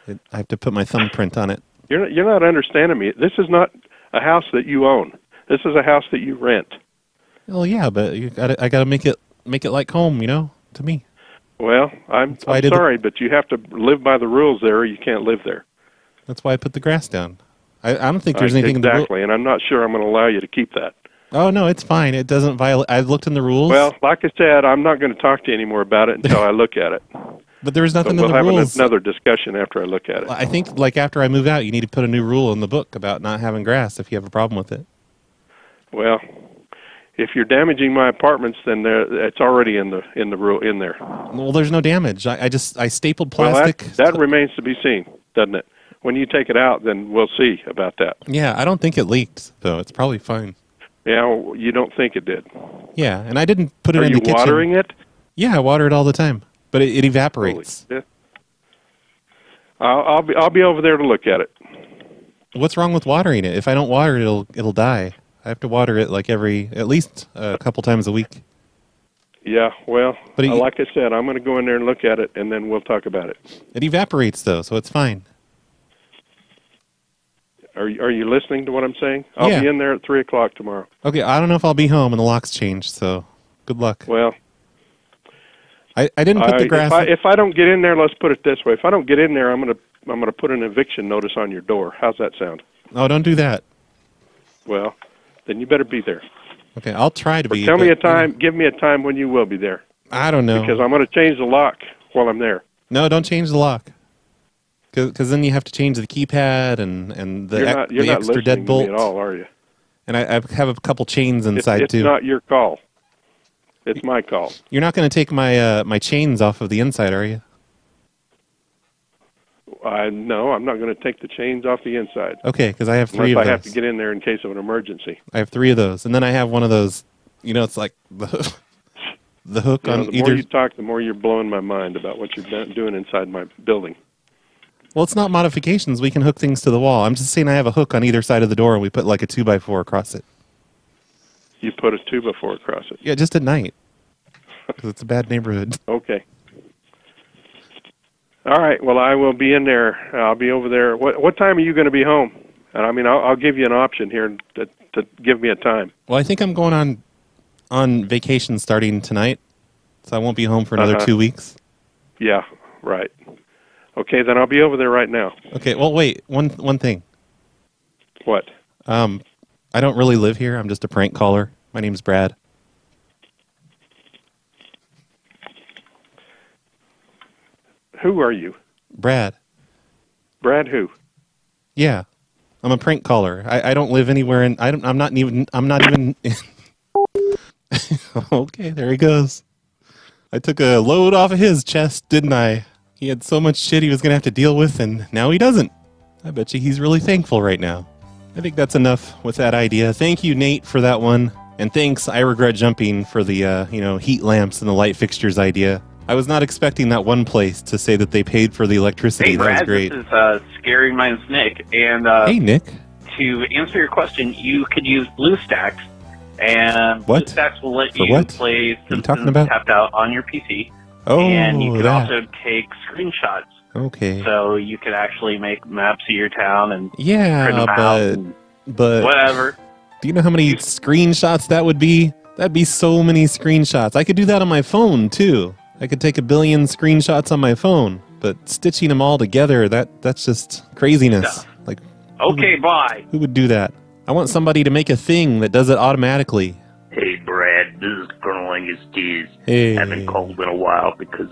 I have to put my thumbprint on it. You're not understanding me. This is not a house that you own. This is a house that you rent. Well, yeah, but I got to make it like home, to me. Well, I'm sorry, but you have to live by the rules there, or you can't live there. That's why I put the grass down. I don't think there's anything in the exactly, and I'm not sure I'm going to allow you to keep that. Oh no, it's fine. It doesn't violate. I've looked in the rules. Well, like I said, I'm not going to talk to you anymore about it until I look at it. But there's nothing in the rules. We'll have another discussion after I look at it. I think, after I move out, you need to put a new rule in the book about not having grass if you have a problem with it. Well, if you're damaging my apartments, then it's already in the rule in there. Well, there's no damage. I stapled plastic. Well, that remains to be seen, doesn't it? When you take it out, then we'll see about that. Yeah, I don't think it leaked, though. It's probably fine. Yeah, well, you don't think it did. Yeah, and I didn't put it in the kitchen. Are you watering it? Yeah, I water it all the time, but it evaporates. I'll be over there to look at it. What's wrong with watering it? If I don't water it, it'll die. I have to water it at least a couple times a week. Yeah, well, like I said, I'm going to go in there and look at it, and then we'll talk about it. It evaporates, though, so it's fine. Are you listening to what I'm saying? I'll be in there at 3 o'clock tomorrow. Okay, I don't know if I'll be home and the lock's changed, so good luck. Well, I didn't put the grass. If I don't get in there, let's put it this way: if I don't get in there, I'm gonna put an eviction notice on your door. How's that sound? Oh, don't do that. Well, then you better be there. Okay, I'll try to be. Tell me a time. Give me a time when you will be there. I don't know because I'm going to change the lock while I'm there. No, don't change the lock. Because then you have to change the keypad and the extra deadbolt. At all, are you? And I have a couple chains inside too. It's not your call. It's my call. You're not going to take my my chains off of the inside, are you? No, I'm not going to take the chains off the inside. Okay, because I have 3 of those. I have to get in there in case of an emergency. I have 3 of those, and then I have one of those. It's like the hook on either. The more you talk, the more you're blowing my mind about what you're doing inside my building. Well, it's not modifications. We can hook things to the wall. I'm just saying I have a hook on either side of the door, and we put like a 2x4 across it. You put a 2x4 across it? Yeah, just at night. Because it's a bad neighborhood. Okay. All right. Well, I will be in there. I'll be over there. What time are you going to be home? And I mean, I'll give you an option here to give me a time. Well, I think I'm going on vacation starting tonight, so I won't be home for another 2 weeks. Yeah. Right. Okay, then I'll be over there right now. Okay. Well, wait. One thing. What? I don't really live here. I'm just a prank caller. My name's Brad. Who are you? Brad. Brad who? Yeah. I'm a prank caller. I don't live anywhere I'm not even Okay, there he goes. I took a load off of his chest, didn't I? He had so much shit he was going to have to deal with, and now he doesn't. I bet you he's really thankful right now. I think that's enough with that idea. Thank you, Nate, for that one. And thanks, I Regret Jumping, for the, heat lamps and the light fixtures idea. I was not expecting that one place to say that they paid for the electricity. Hey, Brad, that was great. This is Scary Minds Nick. And, hey, Nick. To answer your question, you could use BlueStacks. And what? BlueStacks will let for you what? play Simpsons tapped out on your PC. Oh, and you can that. also take screenshots. Okay. So you could actually make maps of your town and print yeah, them out and but whatever. Do you know how many screenshots that would be? That'd be so many screenshots. I could do that on my phone too. I could take 1 billion screenshots on my phone, but stitching them all together, that's just craziness. Like, okay, bye. Who would do that? I want somebody to make a thing that does it automatically. Hey, Brad, this is Colonel Angus Tears. Hey. Haven't called in a while because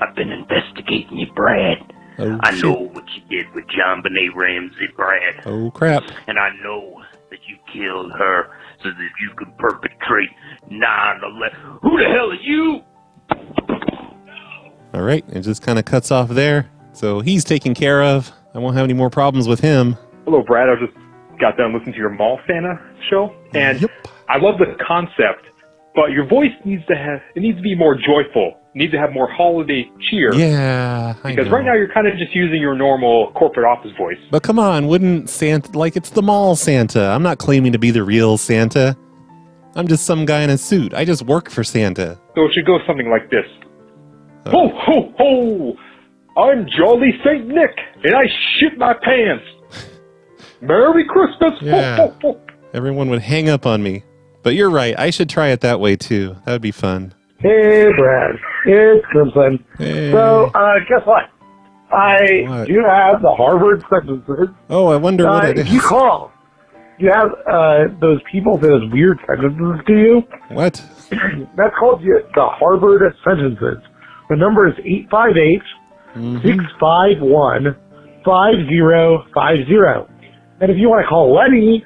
I've been investigating you, Brad. Oh, I shit. know what you did with John Benet Ramsey, Brad. Oh, crap. And I know that you killed her so that you could perpetrate 9/11. Who the hell are you? All right, it just kind of cuts off there. So he's taken care of. I won't have any more problems with him. Hello, Brad. I just got done listening to your Mall Santa show, and I love the concept, but your voice needs to be more joyful. It needs to have more holiday cheer. Yeah, I Because know. right now you're kind of just using your normal corporate office voice. But come on, wouldn't Santa, like, it's the mall Santa. I'm not claiming to be the real Santa. I'm just some guy in a suit. I just work for Santa. So it should go something like this. Ho, ho, ho! I'm Jolly St. Nick, and I shit my pants. Merry Christmas! Yeah. Ho, ho, ho. Everyone would hang up on me. But you're right. I should try it that way, too. That would be fun. Hey, Brad. It's Crimson. Hey. So, guess what? I do have the Harvard sentences. Oh, I wonder what it is. You call. You have those people say those weird sentences to you. What? That's called the Harvard sentences. The number is 858-651-5050. And if you want to call Lenny,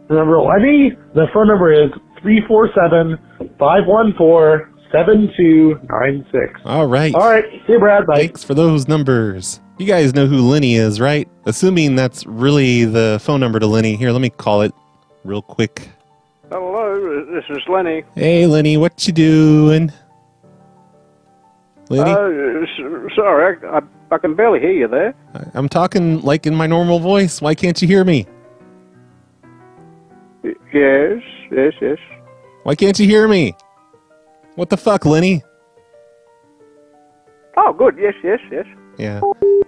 the phone number is 347-514-7296. All right. All right. See you, Brad. Bye. Thanks for those numbers. You guys know who Lenny is, right? Assuming that's really the phone number to Lenny. Here, let me call it real quick. Hello, this is Lenny. Hey, Lenny, what you doing? Lenny? Sorry, I can barely hear you there. I'm talking like in my normal voice. Why can't you hear me? Yes. Why can't you hear me? What the fuck, Lenny? Oh, good. Yes. Yeah.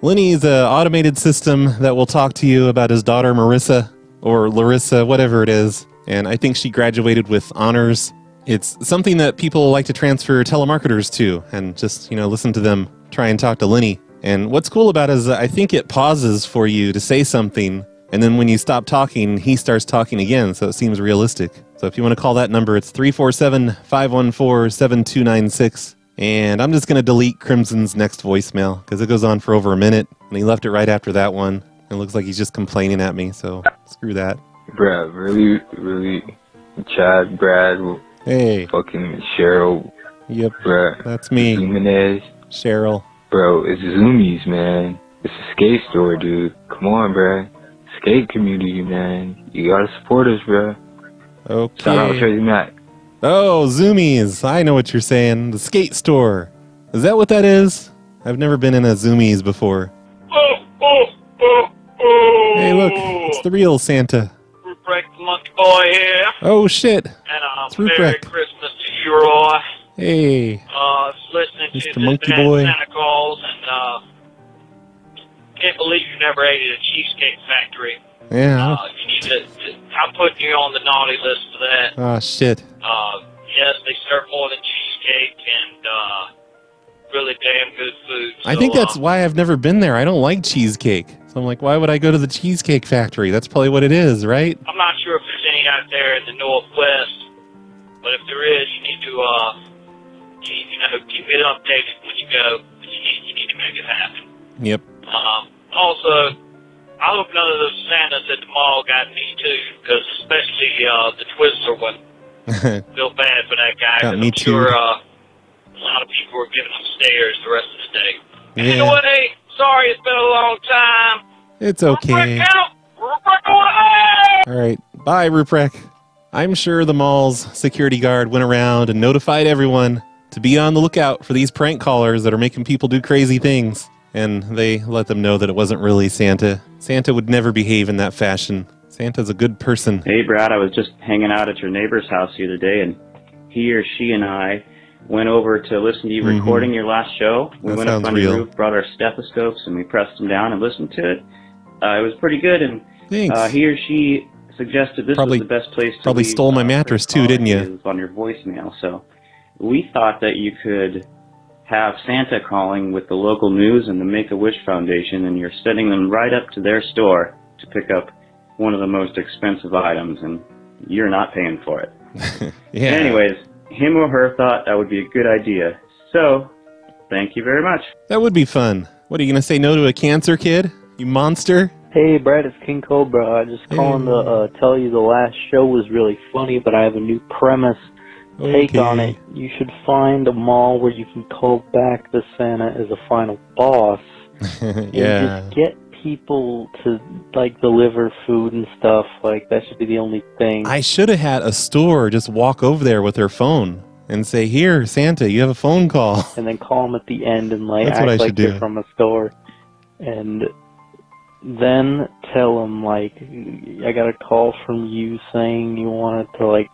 Lenny's an automated system that will talk to you about his daughter, Marissa, or Larissa, whatever it is. And I think she graduated with honors. It's something that people like to transfer telemarketers to and just, listen to them try and talk to Lenny. And what's cool about it is I think it pauses for you to say something, and then when you stop talking, he starts talking again, so it seems realistic. So if you want to call that number, it's 347-514-7296. And I'm just going to delete Crimson's next voicemail because it goes on for over a minute, and he left it right after that one. It looks like he's just complaining at me, so screw that. Brad, really, Chad, Brad, hey, fucking Cheryl. Yep, Brad, that's me. Jimenez. Cheryl. Bro, it's Zoomies, man. It's a skate store, dude. Come on, bro. Skate community, man. You gotta support us, bro. Okay. Shout out Tracy Mac. Oh, Zoomies. I know what you're saying. The skate store. Is that what that is? I've never been in a Zoomies before. Hey, look. It's the real Santa. Ruprecht the Monkey Boy here. Oh, shit. And it's Merry Ruprecht. Christmas to you, Roy. Hey. Listening Mr. to Monkey this Boy. Santa Claus, and can't believe you never ate at a Cheesecake Factory. Yeah. You need to, I'm putting you on the naughty list for that. Oh, shit. Yes, they serve more than cheesecake and really damn good food. I think that's why I've never been there. I don't like cheesecake. So I'm like, why would I go to the Cheesecake Factory? That's probably what it is, right? I'm not sure if there's any out there in the Northwest, but if there is, you need to, keep it updated when you go. You need to make it happen. Yep. Also, I hope none of those Santas at the mall got me too, because especially the Twizzler one. Feel bad for that guy. Got me I'm too. sure a lot of people were giving him stares the rest of the day. Yeah. Anyway, sorry it's been a long time. It's okay. All right. Bye, Ruprecht. I'm sure the mall's security guard went around and notified everyone to be on the lookout for these prank callers that are making people do crazy things. And they let them know that it wasn't really Santa. Santa would never behave in that fashion. Santa's a good person. Hey, Brad, I was just hanging out at your neighbor's house the other day, and he or she and I went over to listen to you recording your last show. We That went up sounds on real. your roof, brought our stethoscopes, and we pressed them down and listened to it. It was pretty good, and Thanks. he or she suggested this Probably- was the best place to Probably leave, stole my mattress too, didn't you? is on your voicemail. So we thought that you could have Santa calling with the local news and the Make-A-Wish Foundation, and you're sending them right up to their store to pick up one of the most expensive items, and you're not paying for it. Yeah. Anyways, him or her thought that would be a good idea. So, thank you very much. That would be fun. What, are you going to say no to a cancer kid? You monster? Hey, Brad, it's King Cobra. I just calling to tell you the last show was really funny, but I have a new premise take on it. You should find a mall where you can call back the Santa as a final boss. Yeah. And just get people to, like, deliver food and stuff. Like, that should be the only thing. I should have had a store just walk over there with their phone and say, "Here, Santa, you have a phone call." And then call them at the end and, like, That's what I act like should they're do. from a store. And then tell them, like, I got a call from you saying you wanted to, like,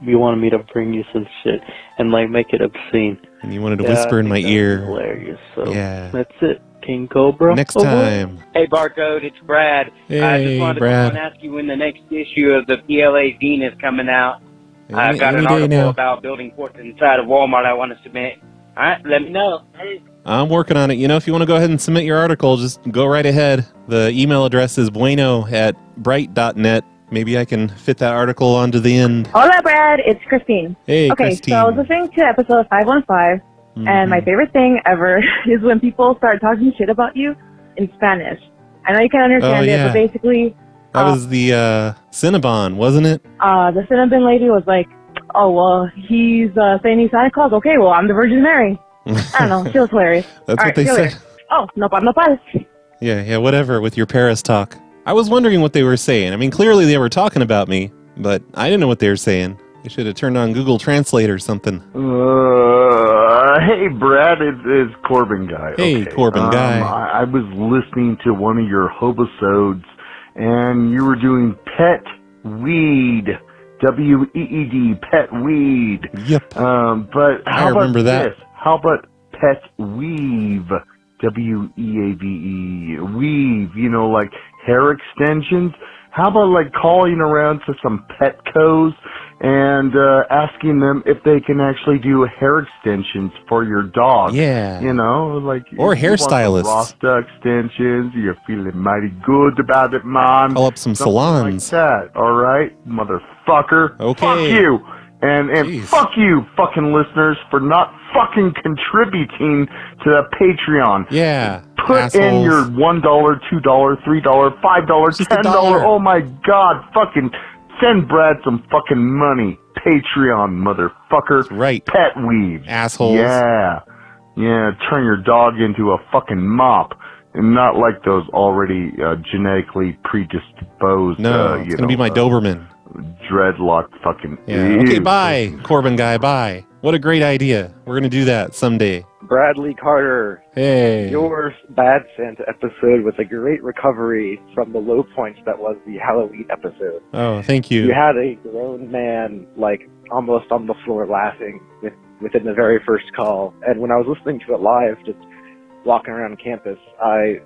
you wanted me to bring you some shit, and, like, make it obscene. And you wanted to whisper in my ear. Hilarious. So Yeah. that's it, King Cobra. Next Oh, boy. time. Hey, Barcode, it's Brad. I just Hey, wanted to Brad. call and ask you when the next issue of the PLA Zine is coming out. I've got any an day article now. about building forts inside of Walmart I want to submit. All right, let me know. I'm working on it. You know, if you want to go ahead and submit your article, just go right ahead. The email address is bueno@bright.net. Maybe I can fit that article onto the end. Hola, Brad. It's Christine. Hey, okay, Christine. so I was listening to episode 515, and my favorite thing ever is when people start talking shit about you in Spanish. I know you can understand it, yeah. but basically, That was the Cinnabon, wasn't it? the Cinnabon lady was like, "Oh, well, he's saying he's Santa Claus. Okay, well, I'm the Virgin Mary." I don't know. She was hilarious. That's All what right, they see you said. later. Oh, no pal. Yeah, whatever with your Paris talk. I was wondering what they were saying. I mean, clearly they were talking about me, but I didn't know what they were saying. I should have turned on Google Translate or something. Hey, Brad, it's Corbin Guy. Hey, Okay. Corbin Guy. I was listening to one of your hobosodes, and you were doing pet weed. W-E-E-D, pet weed. Yep. But I how about remember that. this? How about pet weave? W-E-A-V-E. Weave, you know, like hair extensions. How about, like, calling around to some Petcos and asking them if they can actually do hair extensions for your dog? Yeah. You know, like... Or if you want some hairstylists. Rasta extensions, you're feeling mighty good about it, man. Call up some Something salons. like that, all right, motherfucker? Okay. Fuck you! And fuck you, fucking listeners, for not fucking contributing to the Patreon. Yeah. Put assholes. in your $1, $2, $3, $5, Just a $10. dollar. Oh my God! Fucking send Brad some fucking money. Patreon, motherfucker. Right. Pet weave. Assholes. Yeah. Yeah. Turn your dog into a fucking mop, and not like those already genetically predisposed. No, it's going to be my Doberman. Dreadlock fucking. Yeah. Okay, Ew. bye, Corbin Guy, bye. What a great idea. We're going to do that someday. Bradley Carter. Hey. Your Bad Santa episode was a great recovery from the low points that was the Halloween episode. Oh, thank you. You had a grown man, like, almost on the floor laughing within the very first call. And when I was listening to it live, just walking around campus, I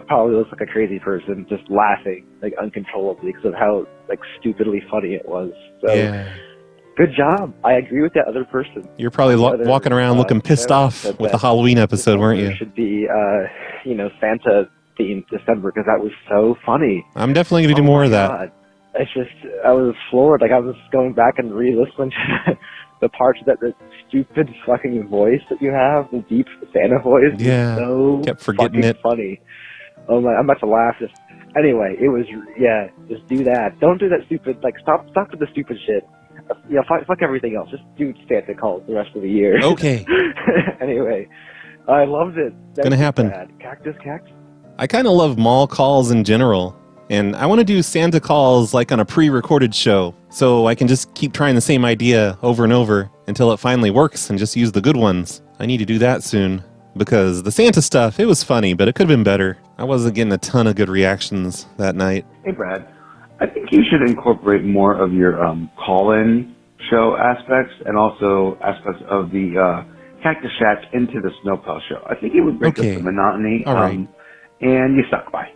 probably looked like a crazy person, just laughing, like, uncontrollably because of how, like, stupidly funny it was. So, Yeah. good job. I agree with that other person. You're probably walking around looking pissed off said with that the Halloween episode, weren't There you? should be, Santa themed December because that was so funny. I'm definitely going to do more of that. God. It's just, I was floored. Like, I was going back and re-listening to the parts that the stupid fucking voice that you have, the deep Santa voice, Yeah. is so Kept forgetting fucking it. funny. Oh my, I'm about to laugh. Just anyway, it was, yeah, just do that. Don't do that stupid, like, stop with the stupid shit. Yeah, fuck everything else. Just do Santa calls the rest of the year. Okay. Anyway, I loved it. That's Gonna happen. bad. Cactus. I kind of love mall calls in general. And I want to do Santa calls like on a pre-recorded show, so I can just keep trying the same idea over and over until it finally works and just use the good ones. I need to do that soon, because the Santa stuff, it was funny, but it could have been better. I wasn't getting a ton of good reactions that night. Hey, Brad. I think you should incorporate more of your call-in show aspects and also aspects of the Cactus Shack into the Snowplow show. I think it would break up the monotony. All right. And you suck. Bye.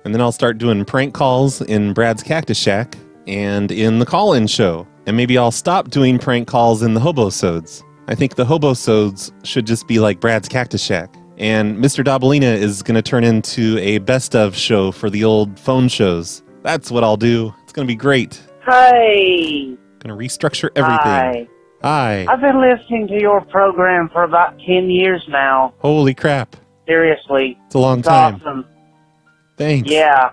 And then I'll start doing prank calls in Brad's Cactus Shack and in the call-in show. And maybe I'll stop doing prank calls in the Hobosodes. I think the Hobosodes should just be like Brad's Cactus Shack. And Mr. Dabalina is going to turn into a best-of show for the old phone shows. That's what I'll do. It's going to be great. Hey. Going to restructure everything. Hi. I've been listening to your program for about 10 years now. Holy crap. Seriously. It's a long It's time. awesome. Thanks. Yeah.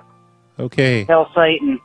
Okay. Tell Satan.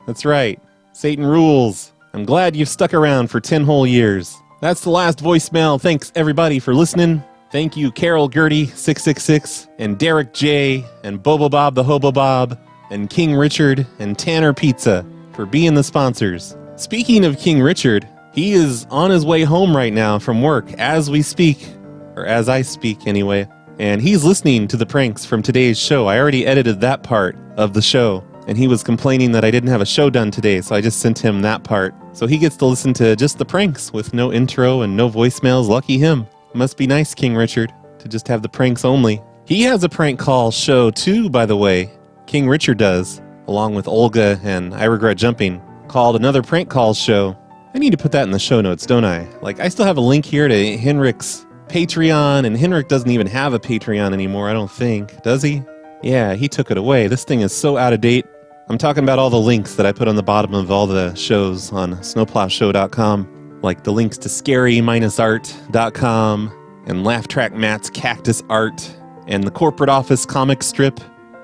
That's right. Satan rules. I'm glad you've stuck around for 10 whole years. That's the last voicemail. Thanks, everybody, for listening. Thank you, Carol Gertie 666 and Derek J and BoboBob the HoboBob and King Richard and Tanner Pizza for being the sponsors. Speaking of King Richard, he is on his way home right now from work as we speak, or as I speak anyway, and he's listening to the pranks from today's show. I already edited that part of the show, and he was complaining that I didn't have a show done today, so I just sent him that part. So he gets to listen to just the pranks with no intro and no voicemails. Lucky him. Must be nice, King Richard, to just have the pranks only. He has a prank call show too, by the way. King Richard does, along with Olga and I Regret Jumping, called Another Prank Calls Show. I need to put that in the show notes, don't I? Like, I still have a link here to Henrik's Patreon, and Henrik doesn't even have a Patreon anymore, I don't think. Does he? Yeah, he took it away. This thing is so out of date. I'm talking about all the links that I put on the bottom of all the shows on snowplowshow.com. Like the links to scary-art.com and Laugh Track Matt's Cactus Art and the Corporate Office comic strip,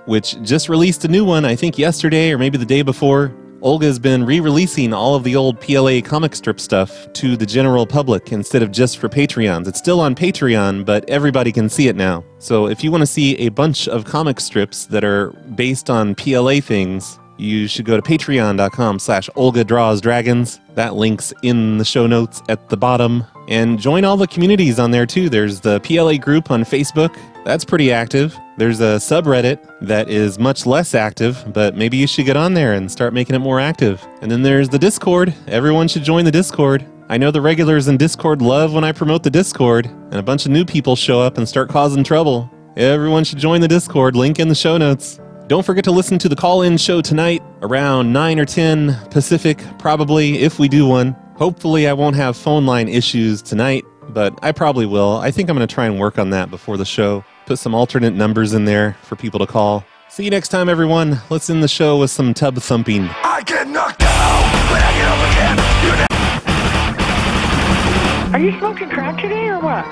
which just released a new one, I think yesterday or maybe the day before. Olga's been re-releasing all of the old PLA comic strip stuff to the general public instead of just for Patreons. It's still on Patreon, but everybody can see it now. So if you want to see a bunch of comic strips that are based on PLA things, you should go to patreon.com/OlgaDrawsDragons. That link's in the show notes at the bottom. And join all the communities on there too. There's the PLA group on Facebook. That's pretty active. There's a subreddit that is much less active, but maybe you should get on there and start making it more active. And then there's the Discord. Everyone should join the Discord. I know the regulars in Discord love when I promote the Discord, and a bunch of new people show up and start causing trouble. Everyone should join the Discord. Link in the show notes. Don't forget to listen to the call-in show tonight around 9 or 10 Pacific, probably, if we do one. Hopefully I won't have phone line issues tonight, but I probably will. I think I'm going to try and work on that before the show. Put some alternate numbers in there for people to call. See you next time, everyone. Let's end the show with some tub thumping. I get knocked down, but I get up again. Are you smoking crack today or what?